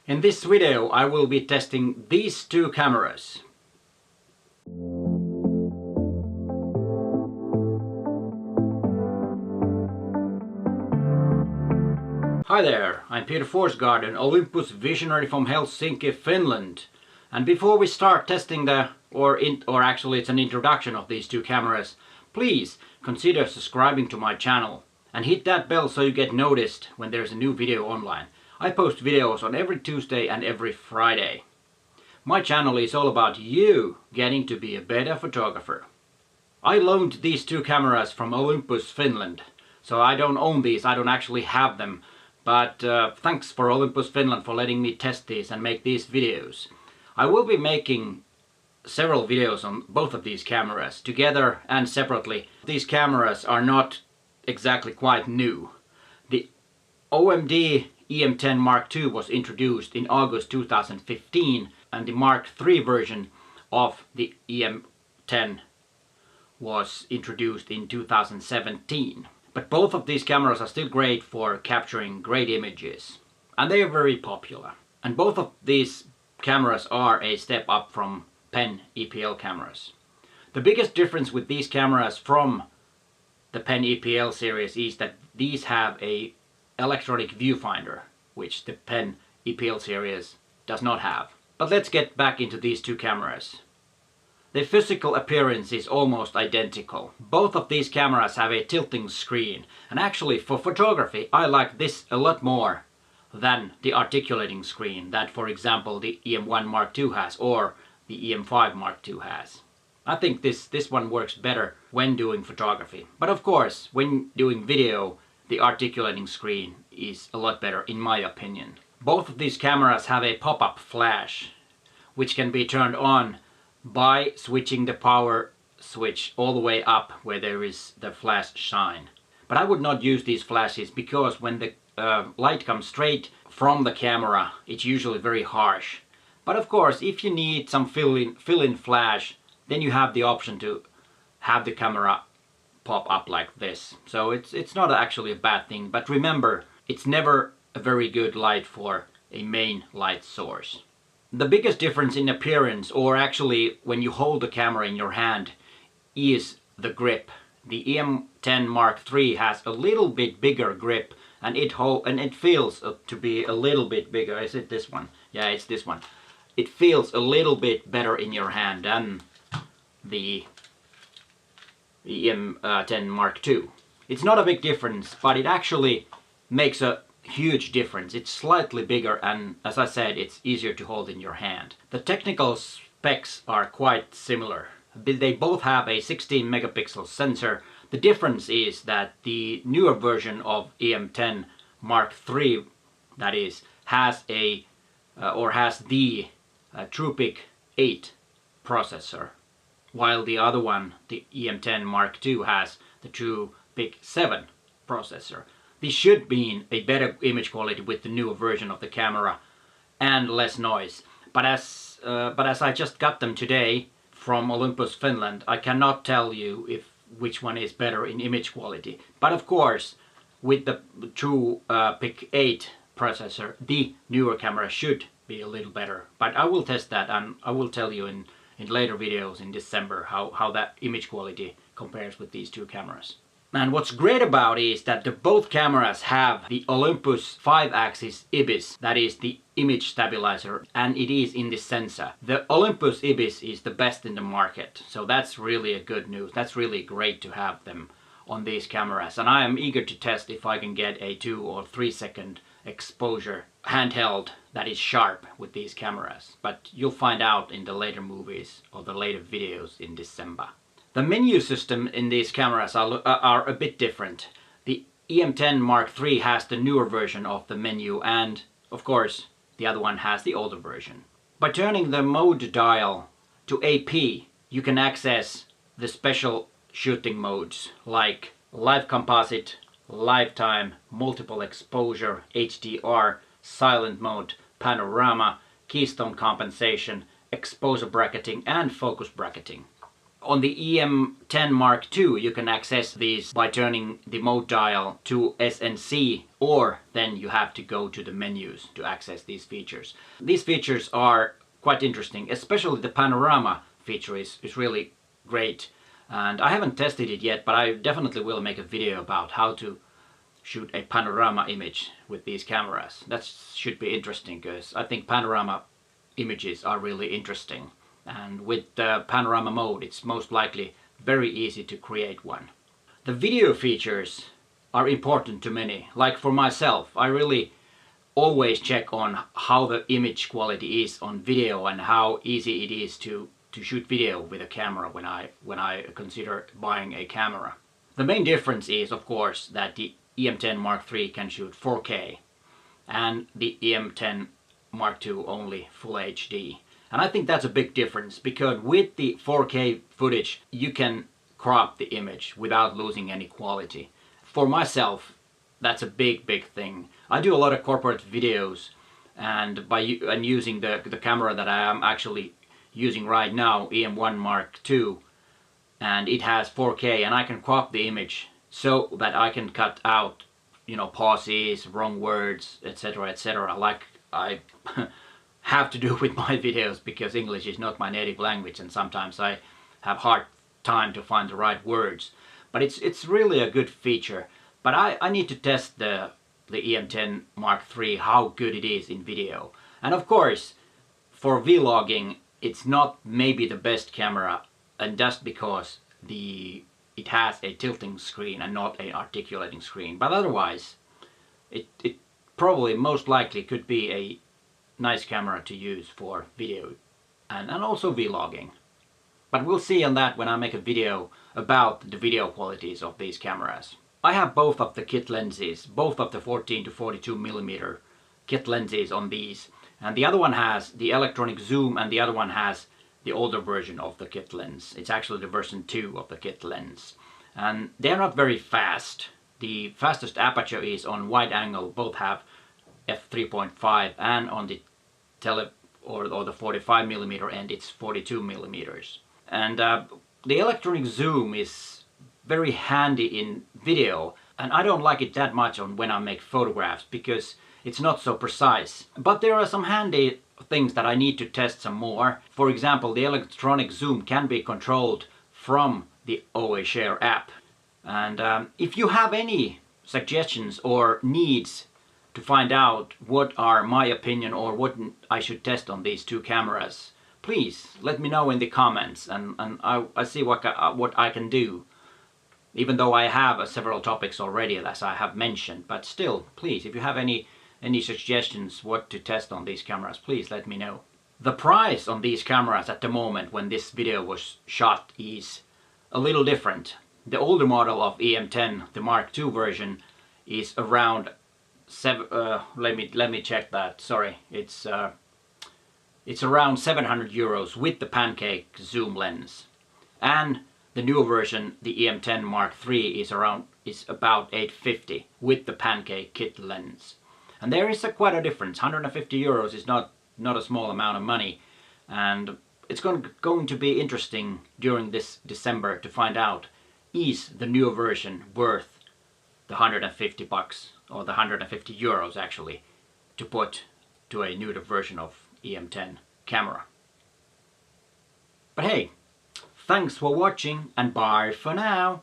In this video I will be testing these two cameras. Hi there, I'm Peter Forsgaard, an Olympus visionary from Helsinki, Finland. And before we start testing actually it's an introduction of these two cameras, please consider subscribing to my channel and hit that bell so you get noticed when there's a new video online. I post videos on every Tuesday and every Friday. My channel is all about you getting to be a better photographer. I loaned these two cameras from Olympus, Finland. So I don't own these, I don't actually have them. But thanks for Olympus Finland for letting me test these and make these videos. I will be making several videos on both of these cameras, together and separately. These cameras are not exactly quite new. The OM-D E-M10 Mark II was introduced in August 2015, and the Mark III version of the E-M10 was introduced in 2017. But both of these cameras are still great for capturing great images, and they are very popular. And both of these cameras are a step up from pen EPL cameras. The biggest difference with these cameras from the pen EPL series is that these have a electronic viewfinder, which the pen EPL series does not have. But let's get back into these two cameras. The physical appearance is almost identical. Both of these cameras have a tilting screen, and actually for photography I like this a lot more than the articulating screen that, for example, the EM1 Mark II has or the EM5 Mark II has. I think this one works better when doing photography. But of course, when doing video, the articulating screen is a lot better in my opinion. Both of these cameras have a pop-up flash, which can be turned on by switching the power switch all the way up where there is the flash shine. But I would not use these flashes because when the light comes straight from the camera, it's usually very harsh. But of course, if you need some fill-in flash, then you have the option to have the camera pop up like this. So it's not actually a bad thing, but remember, it's never a very good light for a main light source. The biggest difference in appearance, or actually when you hold the camera in your hand, is the grip. The EM10 Mark III has a little bit bigger grip, and it feels to be a little bit bigger. Is it this one? Yeah, it's this one. It feels a little bit better in your hand than the EM10 Mark II. It's not a big difference, but it actually makes a huge difference. It's slightly bigger, and as I said, it's easier to hold in your hand. The technical specs are quite similar. They both have a 16 megapixel sensor. The difference is that the newer version of EM10 Mark III, that is, has the TruePic 8 processor, while the other one, the EM10 Mark II, has the TruePic 7 processor. This should mean a better image quality with the newer version of the camera and less noise. But as I just got them today from Olympus Finland, I cannot tell you which one is better in image quality. But of course, with the TruePic 8 processor, the newer camera should be a little better. But I will test that, and I will tell you in later videos in December how that image quality compares with these two cameras. And what's great about it is that both cameras have the Olympus 5-axis IBIS, that is the image stabilizer, and it is in the sensor. The Olympus IBIS is the best in the market, so that's really a good news. That's really great to have them on these cameras, and I am eager to test if I can get a 2 or 3 second exposure handheld that is sharp with these cameras. But you'll find out in the later movies or the later videos in December. The menu system in these cameras are a bit different. The EM10 Mark III has the newer version of the menu, and of course the other one has the older version. By turning the mode dial to AP, you can access the special shooting modes like live composite, lifetime, multiple exposure, HDR, silent mode, panorama, keystone compensation, exposure bracketing and focus bracketing. On the EM10 Mark II you can access these by turning the mode dial to SNC, or then you have to go to the menus to access these features. These features are quite interesting, especially the panorama feature is really great. And I haven't tested it yet, but I definitely will make a video about how to shoot a panorama image with these cameras. That should be interesting, because I think panorama images are really interesting. And with the panorama mode it's most likely very easy to create one. The video features are important to many. Like for myself, I really always check on how the image quality is on video and how easy it is to shoot video with a camera when I consider buying a camera. The main difference is, of course, that the EM10 Mark III can shoot 4K and the EM10 Mark II only Full HD. And I think that's a big difference, because with the 4K footage you can crop the image without losing any quality. For myself, that's a big thing. I do a lot of corporate videos, and using the camera that I am actually using right now, EM1 Mark II, and it has 4K, and I can crop the image so that I can cut out, you know, pauses, wrong words, etc., etc., like I have to do with my videos, because English is not my native language and sometimes I have hard time to find the right words. But it's really a good feature. But I need to test the EM10 Mark III, how good it is in video. And of course, for vlogging it's not maybe the best camera, and just because it has a tilting screen and not an articulating screen. But otherwise it probably most likely could be a nice camera to use for video and also vlogging. But we'll see on that when I make a video about the video qualities of these cameras. I have both of the kit lenses, both of the 14 to 42mm kit lenses on these, and the other one has the electronic zoom and the other one has the older version of the kit lens. It's actually the version 2 of the kit lens, and they're not very fast. The fastest aperture is on wide angle, both have f3.5, and on the or the 45mm end it's 42mm. And the electronic zoom is very handy in video, and I don't like it that much when I make photographs because it's not so precise. But there are some handy things that I need to test some more. For example, the electronic zoom can be controlled from the OA Share app. And if you have any suggestions or needs to find out what are my opinion or what I should test on these two cameras, please let me know in the comments, and I see what I can do. Even though I have several topics already, as I have mentioned, but still, please, if you have any suggestions what to test on these cameras, please let me know. The price on these cameras at the moment when this video was shot is a little different. The older model of EM10, the Mark II version, is around let me check that. Sorry, it's around 700 euros with the pancake zoom lens, and the newer version, the EM10 Mark III, is about 850 with the pancake kit lens. And there is quite a difference. 150 euros is not a small amount of money, and it's going to be interesting during this December to find out, is the newer version worth the 150 bucks, or the 150 euros actually, to put to a newer version of EM10 camera. But hey, thanks for watching and bye for now.